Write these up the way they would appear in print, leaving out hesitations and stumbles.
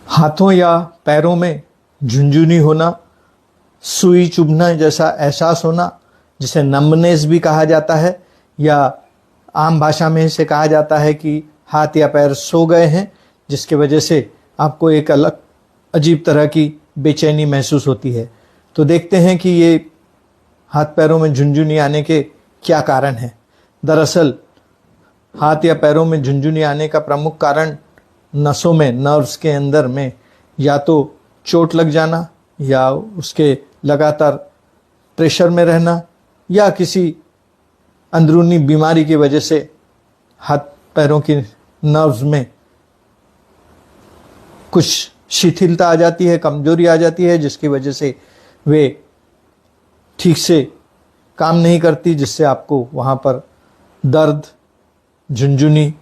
हाथों या पैरों में झुनझुनी होना, सुई चुभना जैसा एहसास होना, जिसे नंबनेस भी कहा जाता है, या आम भाषा में इसे कहा जाता है कि हाथ या पैर सो गए हैं, जिसकी वजह से आपको एक अलग अजीब तरह की बेचैनी महसूस होती है। तो देखते हैं कि ये हाथ पैरों में झुनझुनी आने के क्या कारण हैं। दरअसल हाथ या पैरों में झुनझुनी आने का प्रमुख कारण नसों में, नर्व्स के अंदर में या तो चोट लग जाना, या उसके लगातार प्रेशर में रहना, या किसी अंदरूनी बीमारी की वजह से हाथ पैरों की नर्व्स में कुछ शिथिलता आ जाती है, कमजोरी आ जाती है, जिसकी वजह से वे ठीक से काम नहीं करती, जिससे आपको वहाँ पर दर्द, झुनझुनी,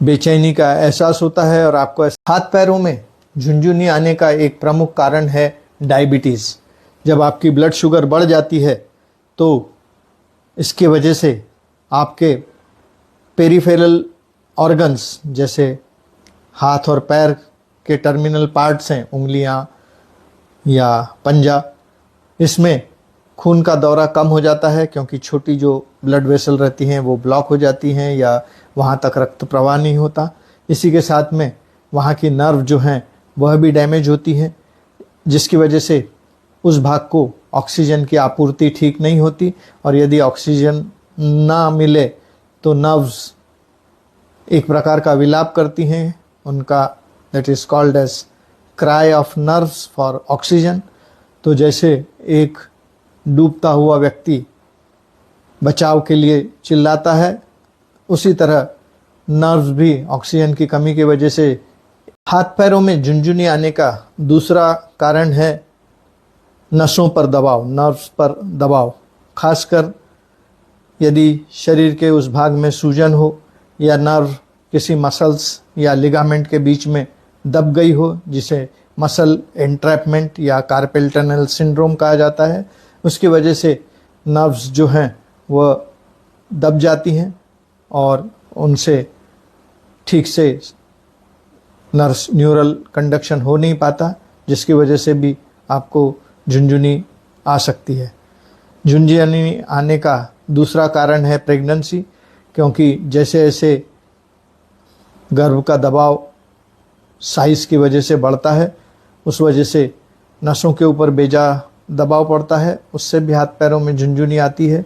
बेचैनी का एहसास होता है। और आपको हाथ पैरों में झुनझुनी आने का एक प्रमुख कारण है डायबिटीज़। जब आपकी ब्लड शुगर बढ़ जाती है तो इसकी वजह से आपके पेरिफेरल ऑर्गन्स, जैसे हाथ और पैर के टर्मिनल पार्ट्स हैं, उंगलियां या पंजा, इसमें खून का दौरा कम हो जाता है, क्योंकि छोटी जो ब्लड वेसल रहती हैं वो ब्लॉक हो जाती हैं या वहाँ तक रक्त प्रवाह नहीं होता। इसी के साथ में वहाँ की नर्व जो हैं वह भी डैमेज होती हैं, जिसकी वजह से उस भाग को ऑक्सीजन की आपूर्ति ठीक नहीं होती, और यदि ऑक्सीजन ना मिले तो नर्व्स एक प्रकार का विलाप करती हैं, उनका that is called as cry of nerves for oxygen. तो जैसे एक डूबता हुआ व्यक्ति बचाव के लिए चिल्लाता है, उसी तरह नर्व्स भी ऑक्सीजन की कमी की वजह से। हाथ पैरों में झुनझुनी आने का दूसरा कारण है नसों पर दबाव, नर्व्स पर दबाव। खासकर यदि शरीर के उस भाग में सूजन हो, या नर्व किसी मसल्स या लिगामेंट के बीच में दब गई हो, जिसे मसल एंट्रैपमेंट या कार्पेल टनल सिंड्रोम कहा जाता है, उसकी वजह से नर्व्स जो हैं वह दब जाती हैं और उनसे ठीक से न्यूरल कंडक्शन हो नहीं पाता, जिसकी वजह से भी आपको झुनझुनी आ सकती है। झुनझुनी आने का दूसरा कारण है प्रेगनेंसी, क्योंकि जैसे जैसे गर्भ का दबाव साइज़ की वजह से बढ़ता है, उस वजह से नसों के ऊपर बेजा दबाव पड़ता है, उससे भी हाथ पैरों में झुनझुनी आती है।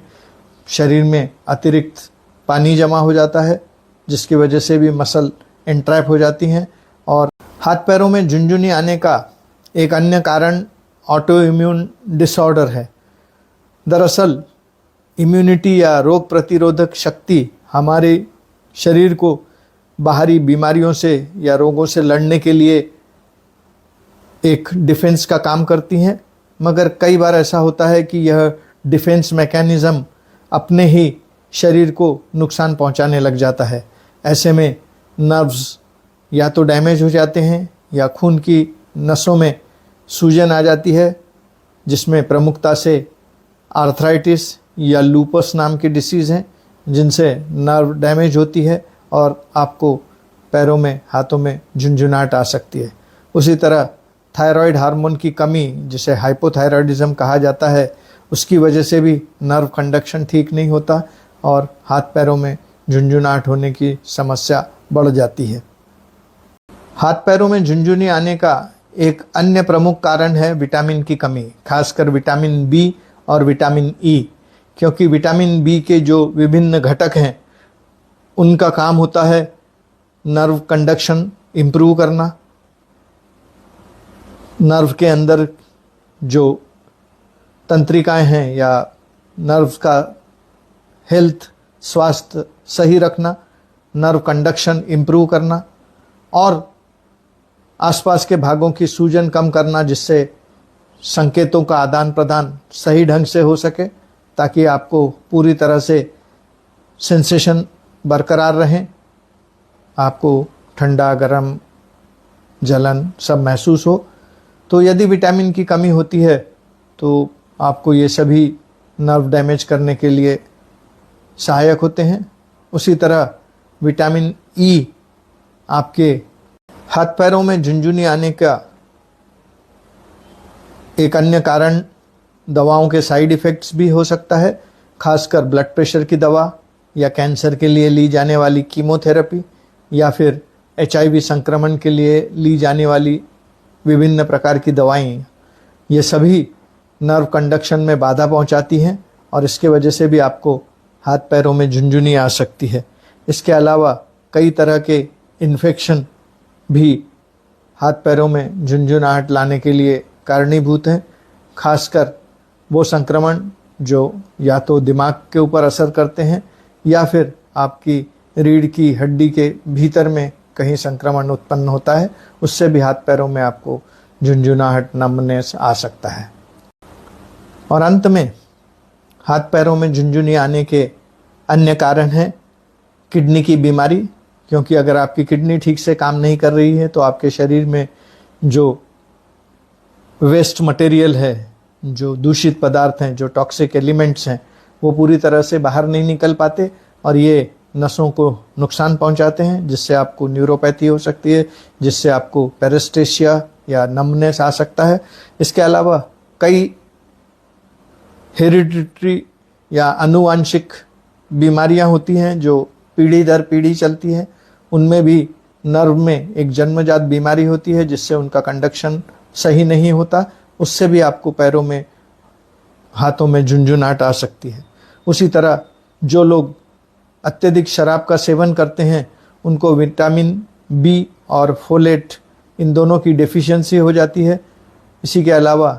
शरीर में अतिरिक्त पानी जमा हो जाता है, जिसकी वजह से भी मसल एंट्रैप हो जाती हैं। और हाथ पैरों में झुनझुनी आने का एक अन्य कारण ऑटो इम्यून डिसऑर्डर है। दरअसल इम्यूनिटी या रोग प्रतिरोधक शक्ति हमारे शरीर को बाहरी बीमारियों से या रोगों से लड़ने के लिए एक डिफेंस का काम करती हैं, मगर कई बार ऐसा होता है कि यह डिफेंस मैकेनिज़्म अपने ही शरीर को नुकसान पहुंचाने लग जाता है। ऐसे में नर्व्स या तो डैमेज हो जाते हैं, या खून की नसों में सूजन आ जाती है, जिसमें प्रमुखता से आर्थराइटिस या लूपस नाम की डिसीज़ हैं, जिनसे नर्व डैमेज होती है और आपको पैरों में, हाथों में झुनझुनाहट आ सकती है। उसी तरह थायराइड हार्मोन की कमी, जिसे हाइपोथायराइडिज्म कहा जाता है, उसकी वजह से भी नर्व कंडक्शन ठीक नहीं होता और हाथ पैरों में झुनझुनाहट होने की समस्या बढ़ जाती है। हाथ पैरों में झुनझुनी आने का एक अन्य प्रमुख कारण है विटामिन की कमी, खासकर विटामिन बी और विटामिन ई, क्योंकि विटामिन बी के जो विभिन्न घटक हैं उनका काम होता है नर्व कंडक्शन इम्प्रूव करना, नर्व के अंदर जो तंत्रिकाएं हैं या नर्व का हेल्थ, स्वास्थ्य सही रखना, नर्व कंडक्शन इम्प्रूव करना और आसपास के भागों की सूजन कम करना, जिससे संकेतों का आदान प्रदान सही ढंग से हो सके, ताकि आपको पूरी तरह से सेंसेशन बरकरार रहें, आपको ठंडा, गरम, जलन सब महसूस हो। तो यदि विटामिन की कमी होती है तो आपको ये सभी नर्व डैमेज करने के लिए सहायक होते हैं। उसी तरह विटामिन ई आपके हाथ पैरों में झुनझुनी आने का एक अन्य कारण दवाओं के साइड इफ़ेक्ट्स भी हो सकता है, खासकर ब्लड प्रेशर की दवा या कैंसर के लिए ली जाने वाली कीमोथेरेपी या फिर HIV संक्रमण के लिए ली जाने वाली विभिन्न प्रकार की दवाएं। ये सभी नर्व कंडक्शन में बाधा पहुंचाती हैं और इसके वजह से भी आपको हाथ पैरों में झुनझुनी आ सकती है। इसके अलावा कई तरह के इन्फेक्शन भी हाथ पैरों में झुनझुनाहट लाने के लिए कारणीभूत हैं, खासकर वो संक्रमण जो या तो दिमाग के ऊपर असर करते हैं या फिर आपकी रीढ़ की हड्डी के भीतर में कहीं संक्रमण उत्पन्न होता है, उससे भी हाथ पैरों में आपको झुनझुनाहट, नमनेस आ सकता है। और अंत में हाथ पैरों में झुनझुनी आने के अन्य कारण हैं किडनी की बीमारी, क्योंकि अगर आपकी किडनी ठीक से काम नहीं कर रही है तो आपके शरीर में जो वेस्ट मटेरियल है, जो दूषित पदार्थ हैं, जो टॉक्सिक एलिमेंट्स हैं, वो पूरी तरह से बाहर नहीं निकल पाते और ये नसों को नुकसान पहुंचाते हैं, जिससे आपको न्यूरोपैथी हो सकती है, जिससे आपको पेरेस्टेशिया या नमनेस आ सकता है। इसके अलावा कई हेरिडिटरी या आनुवांशिक बीमारियां होती हैं जो पीढ़ी दर पीढ़ी चलती हैं। उनमें भी नर्व में एक जन्मजात बीमारी होती है जिससे उनका कंडक्शन सही नहीं होता, उससे भी आपको पैरों में, हाथों में झुनझुनाहट आ सकती है। उसी तरह जो लोग अत्यधिक शराब का सेवन करते हैं उनको विटामिन B और फोलेट, इन दोनों की डेफिशिएंसी हो जाती है। इसी के अलावा